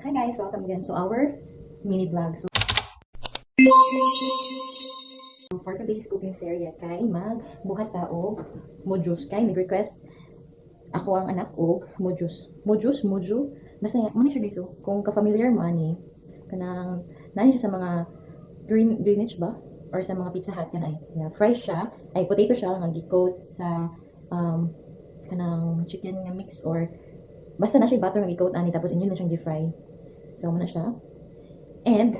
Hi guys, welcome again to our mini vlog. So for today's cooking series kay magbuhat ta og mojus kay nag-request ako ang anak og moju basta mo ni siya guys. So kung ka-familiar mo ani kanang nani siya sa mga Greenwich ba or sa mga Pizza Hut kanay. Yeah, fry siya ay potato siya nga gi-coat sa kanang chicken nga mix or basta na siya butter nga gi-coat ani tapos inyo na siyang gi-fry. So muna siya. And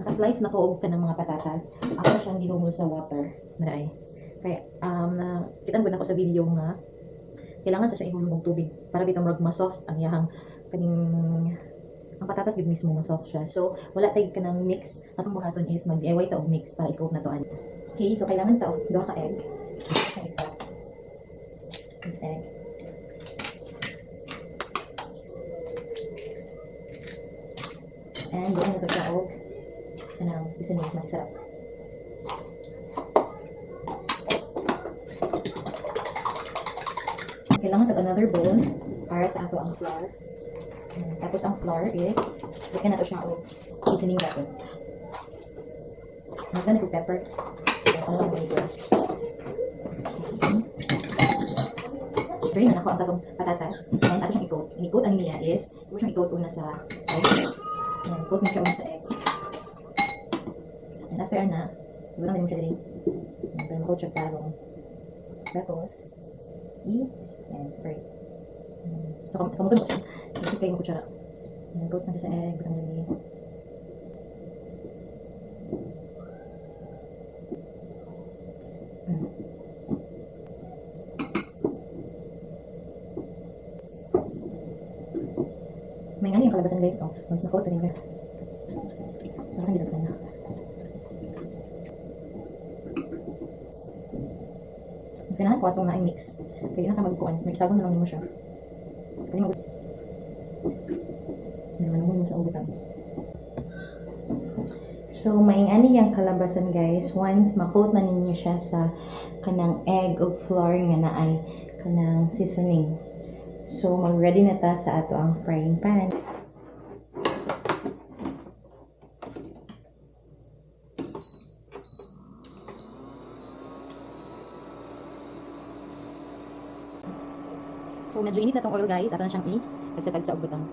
naka-slice na ko og kanang mga patatas. Ako na siyang gihumol sa water. Maray. Kaya na kita mo na ko sa video nga kailangan sa siya ihulog og tubig para bitang murag ma-soft ang yahang kaning ang patatas gid mismo ma-soft siya. So wala tay kanang mix. Atong buhaton is mag-iway ta og mix para i-coat na to ani. Okay, so kailangan ta og duha ka egg. Egg. And doon na ito siya og kanang seasoning na sarap. Kailangan tag another bowl para sa ato ang flour. Tapos ang flour is lagyan na ito siya og seasoning natin. Lagyan na ito pepper. Ano lang ito. Drain na ako ang tatong patatas. And ato siyang i-coat. I-coat ang niya is ato siyang i-coat una sa egg. Ayan, coat mo siya una sa egg. And after na, iba lang din mo siya din. Ayan, pero ma-coat siya tarong. Tapos, and spray. So, kamutod mo siya. Kasi kayo mo kutsara. Ayan, coat na siya sa egg. Butang nili. May nga yung kalabasan guys, oh. Once na-coat na rin ka. Parang hindi na. Mas kailangan ko itong na-mix. Kaya na ka magkuhan. May isagon na lang mo siya. Kaya mo siya ugutan. So, maingani yung kalabasan guys. Once ma-coat na ninyo siya sa kanang egg o flour nga na ay kanang seasoning. So, mag-ready na ta sa ato ang frying pan. So, medyo init na tong oil guys. Ato na siyang i-tagsa-tag sa ugutan.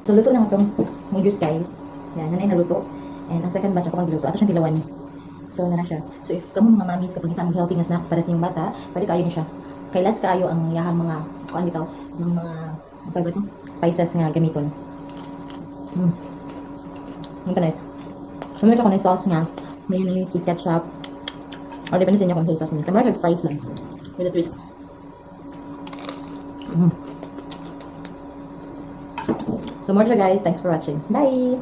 So, luto lang itong mojus guys. Yan, nanay na luto. And ang second batch ako pang diluto. Ato siyang dilawan. So, na siya. So, if kamo mga mamis, kapag kita mag-healthy na snacks para sa inyong bata, pwede kayo niya siya. Kay last kaayo ang yahang mga, kuan bitaw, ng mga, ano ito? Spices nga gamiton. Ang talit. Sumunod ako na yung sauce nga. Mayonnaise with ketchup. Or depende sa inyo kung sa sauce niya. Kamara like fries lang. With a twist. So more to guys, thanks for watching. Bye!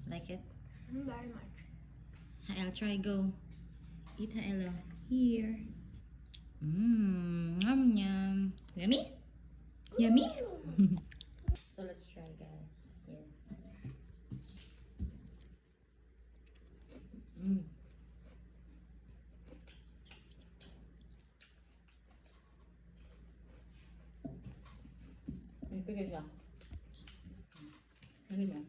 Like it? Very much. I'll try go. Eat Haelo. Here. Yum yum. Yummy? Yummy? So let's try guys. Here. Mm. May pigil ka. Ano mo?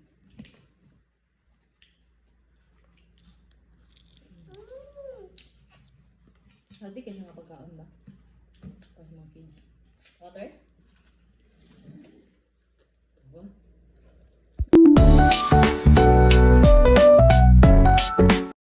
Healthy kasi nga pagkaon ba? Para sa mga kids. Water? Diba?